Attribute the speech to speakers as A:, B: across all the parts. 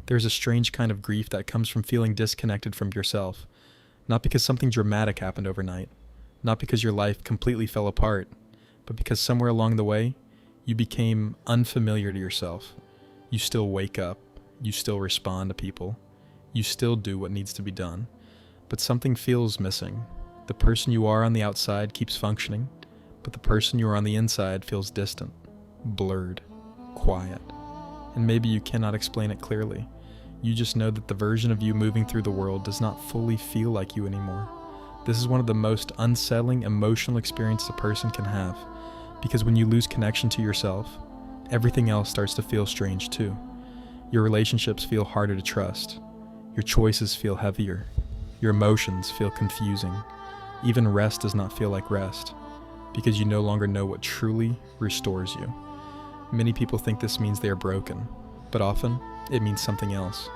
A: There's a strange kind of grief that comes from feeling disconnected from yourself, not because something dramatic happened overnight, not because your life completely fell apart, but because somewhere along the way, you became unfamiliar to yourself. You still wake up, you still respond to people, you still do what needs to be done, but something feels missing. The person you are on the outside keeps functioning, but the person you are on the inside feels distant, blurred, quiet, and maybe you cannot explain it clearly. You just know that the version of you moving through the world does not fully feel like you anymore. This is one of the most unsettling emotional experiences a person can have, because when you lose connection to yourself, everything else starts to feel strange too. Your relationships feel harder to trust. Your choices feel heavier. Your emotions feel confusing. Even rest does not feel like rest, because you no longer know what truly restores you. Many people think this means they are broken, but often it means something else.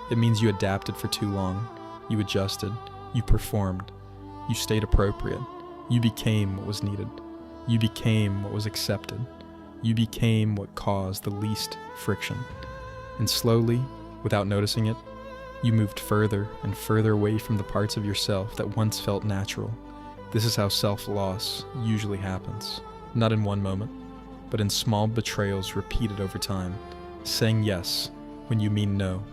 A: It means you adapted for too long, you adjusted, you performed, you stayed appropriate, you became what was needed, you became what was accepted, you became what caused the least friction. And slowly, without noticing it, you moved further and further away from the parts of yourself that once felt natural. This is how self-loss usually happens, not in one moment, but in small betrayals repeated over time. Saying yes when you mean no,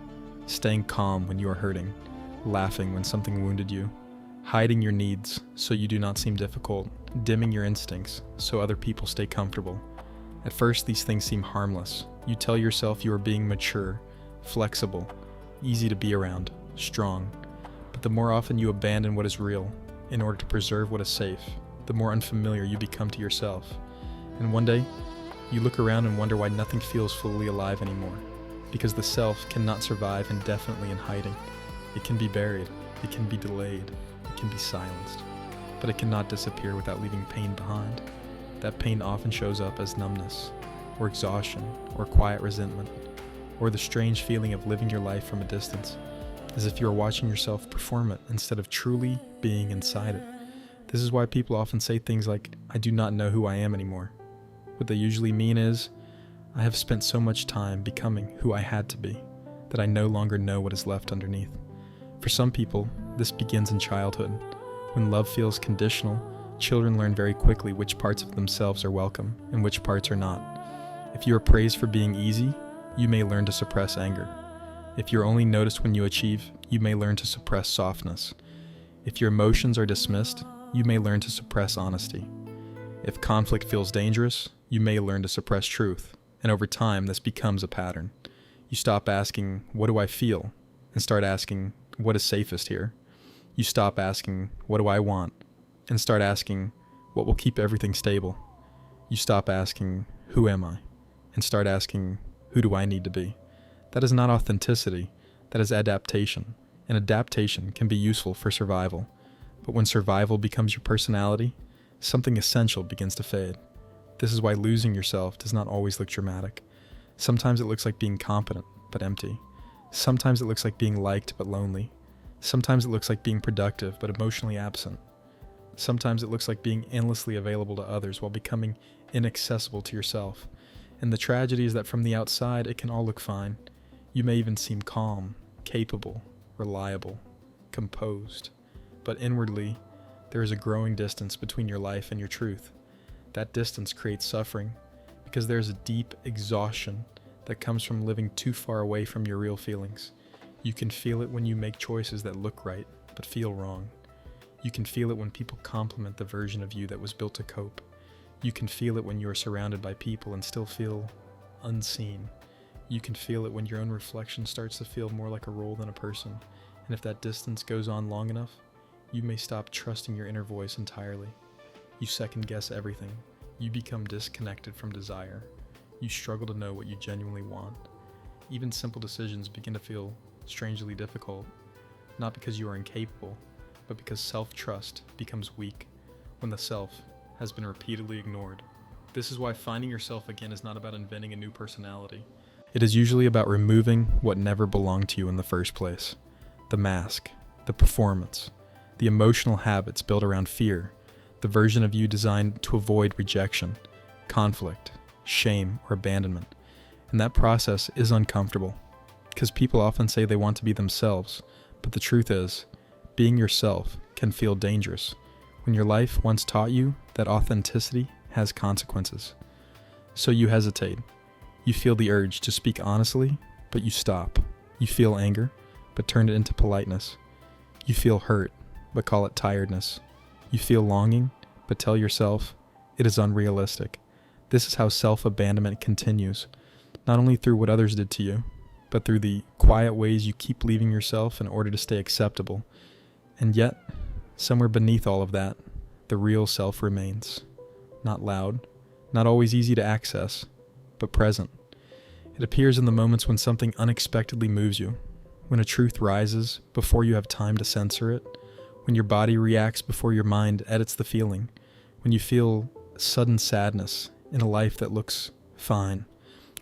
A: staying calm when you are hurting, laughing when something wounded you, hiding your needs so you do not seem difficult, dimming your instincts so other people stay comfortable. At first, these things seem harmless. You tell yourself you are being mature, flexible, easy to be around, strong. But the more often you abandon what is real in order to preserve what is safe, the more unfamiliar you become to yourself. And one day, you look around and wonder why nothing feels fully alive anymore. Because the self cannot survive indefinitely in hiding. It can be buried, it can be delayed, it can be silenced. But it cannot disappear without leaving pain behind. That pain often shows up as numbness, or exhaustion, or quiet resentment, or the strange feeling of living your life from a distance, as if you are watching yourself perform it instead of truly being inside it. This is why people often say things like, "I do not know who I am anymore." What they usually mean is, I have spent so much time becoming who I had to be, that I no longer know what is left underneath. For some people, this begins in childhood. When love feels conditional, children learn very quickly which parts of themselves are welcome and which parts are not. If you are praised for being easy, you may learn to suppress anger. If you're only noticed when you achieve, you may learn to suppress softness. If your emotions are dismissed, you may learn to suppress honesty. If conflict feels dangerous, you may learn to suppress truth. And over time, this becomes a pattern. You stop asking, "What do I feel?" and start asking, "What is safest here?" You stop asking, "What do I want?" and start asking, "What will keep everything stable?" You stop asking, "Who am I?" and start asking, "Who do I need to be?" That is not authenticity, that is adaptation. And adaptation can be useful for survival. But when survival becomes your personality, something essential begins to fade. This is why losing yourself does not always look dramatic. Sometimes it looks like being competent, but empty. Sometimes it looks like being liked, but lonely. Sometimes it looks like being productive, but emotionally absent. Sometimes it looks like being endlessly available to others while becoming inaccessible to yourself. And the tragedy is that from the outside, it can all look fine. You may even seem calm, capable, reliable, composed. But inwardly, there is a growing distance between your life and your truth. That distance creates suffering because there is a deep exhaustion that comes from living too far away from your real feelings. You can feel it when you make choices that look right but feel wrong. You can feel it when people compliment the version of you that was built to cope. You can feel it when you are surrounded by people and still feel unseen. You can feel it when your own reflection starts to feel more like a role than a person. And if that distance goes on long enough, you may stop trusting your inner voice entirely. You second guess everything. You become disconnected from desire. You struggle to know what you genuinely want. Even simple decisions begin to feel strangely difficult, not because you are incapable, but because self-trust becomes weak when the self has been repeatedly ignored. This is why finding yourself again is not about inventing a new personality. It is usually about removing what never belonged to you in the first place. The mask, the performance, the emotional habits built around fear, the version of you designed to avoid rejection, conflict, shame, or abandonment. And that process is uncomfortable. Because people often say they want to be themselves, but the truth is, being yourself can feel dangerous when your life once taught you that authenticity has consequences. So you hesitate. You feel the urge to speak honestly, but you stop. You feel anger, but turn it into politeness. You feel hurt, but call it tiredness. You feel longing, but tell yourself it is unrealistic. This is how self-abandonment continues, not only through what others did to you, but through the quiet ways you keep leaving yourself in order to stay acceptable. And yet, somewhere beneath all of that, the real self remains. Not loud, not always easy to access, but present. It appears in the moments when something unexpectedly moves you, when a truth rises before you have time to censor it, when your body reacts before your mind edits the feeling, when you feel sudden sadness in a life that looks fine,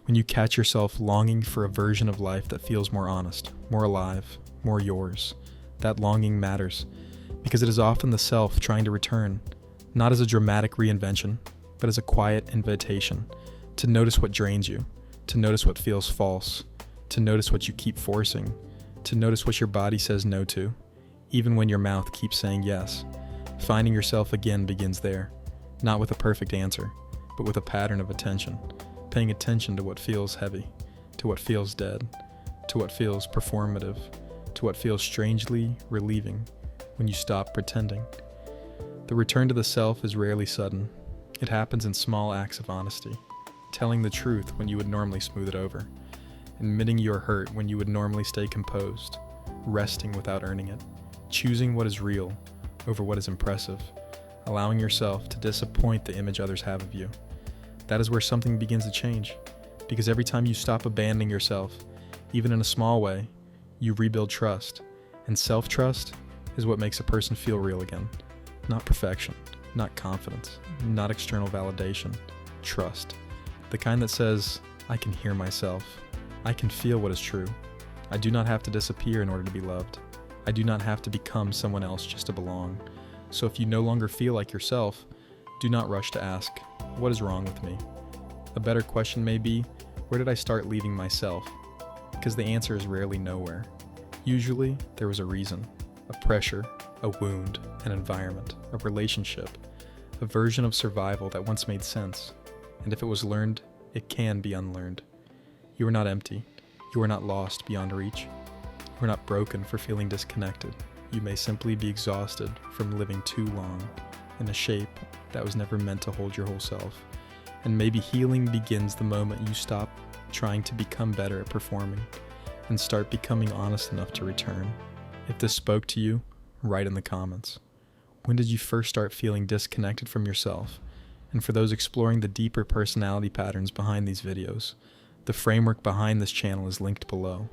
A: when you catch yourself longing for a version of life that feels more honest, more alive, more yours. That longing matters, because it is often the self trying to return, not as a dramatic reinvention, but as a quiet invitation to notice what drains you, to notice what feels false, to notice what you keep forcing, to notice what your body says no to, even when your mouth keeps saying yes. Finding yourself again begins there, not with a perfect answer, but with a pattern of attention. Paying attention to what feels heavy, to what feels dead, to what feels performative, to what feels strangely relieving when you stop pretending. The return to the self is rarely sudden. It happens in small acts of honesty, telling the truth when you would normally smooth it over, admitting you're hurt when you would normally stay composed, resting without earning it, choosing what is real over what is impressive, allowing yourself to disappoint the image others have of you. That is where something begins to change, because every time you stop abandoning yourself, even in a small way, you rebuild trust, and self-trust is what makes a person feel real again. Not perfection, not confidence, not external validation, trust. The kind that says, I can hear myself, I can feel what is true, I do not have to disappear in order to be loved, I do not have to become someone else just to belong. So if you no longer feel like yourself, do not rush to ask, what is wrong with me? A better question may be, where did I start leaving myself? Because the answer is rarely nowhere. Usually, there was a reason, a pressure, a wound, an environment, a relationship, a version of survival that once made sense. And if it was learned, it can be unlearned. You are not empty. You are not lost beyond reach. You are not broken for feeling disconnected. You may simply be exhausted from living too long in a shape that was never meant to hold your whole self. And maybe healing begins the moment you stop trying to become better at performing and start becoming honest enough to return. If this spoke to you, write in the comments. When did you first start feeling disconnected from yourself? And for those exploring the deeper personality patterns behind these videos, the framework behind this channel is linked below.